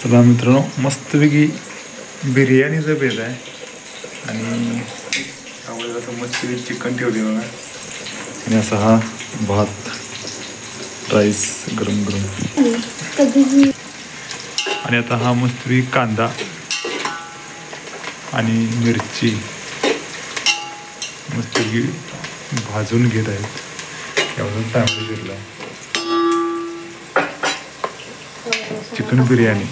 चला मित्रांनो, मस्तपैकी बिर्याणीचा बेत आहे आणि त्यामध्ये असं मस्तपैकी चिकन ठेवले बघा आणि असा हा भात राईस गरम गरम आणि आता हा मस्तपैकी कांदा आणि मिरची मस्तपैकी भाजून घेत आहेत. एवढं चांगलं घेतलं आहे चिकन बिर्याणी.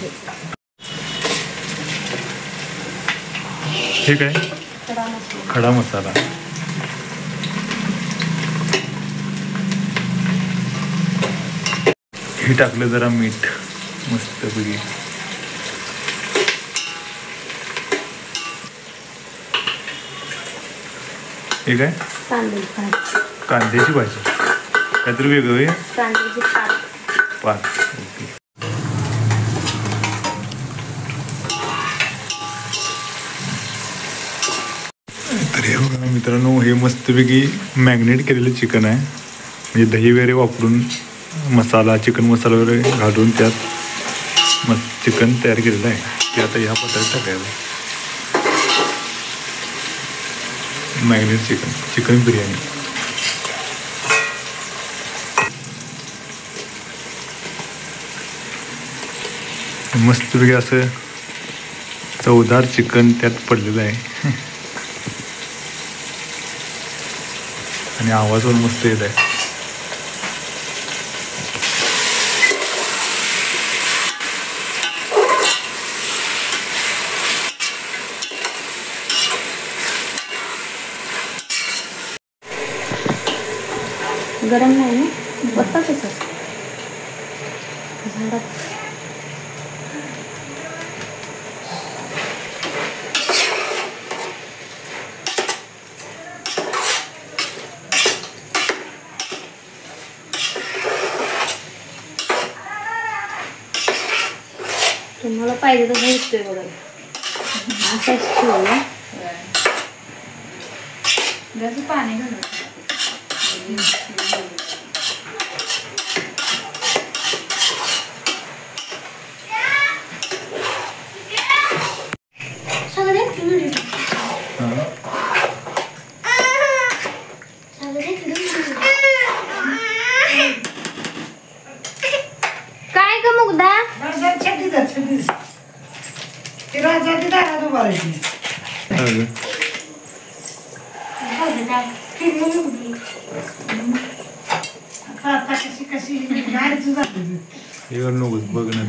हे काय खडा मसाला हे टाकलं जरा मीठ मस्तपैकी. हे काय कांद्याची भाजी काहीतरी वेगळं आहे पात. ओके. तर हे बघा मित्रांनो, हे मस्तपैकी मॅग्नेट केलेलं चिकन आहे. म्हणजे दही वगैरे वापरून मसाला चिकन मसाला वगैरे घालून त्यात मस्त चिकन तयार केलेलं आहे. ते आता ह्या पात्रात टाकायचं. Magnet chicken biryani. मस्तपैकी असं चवदार चिकन त्यात पडलेलं आहे आणि आवाज पण मस्त येत आहे. गरम नाही ना बत्ता कसं झाडात तुम्हाला पाहिजे तर भेटतोय बघा. असाच ठेवला जसं पाणी घालून काय ग मुग्धा बघ ना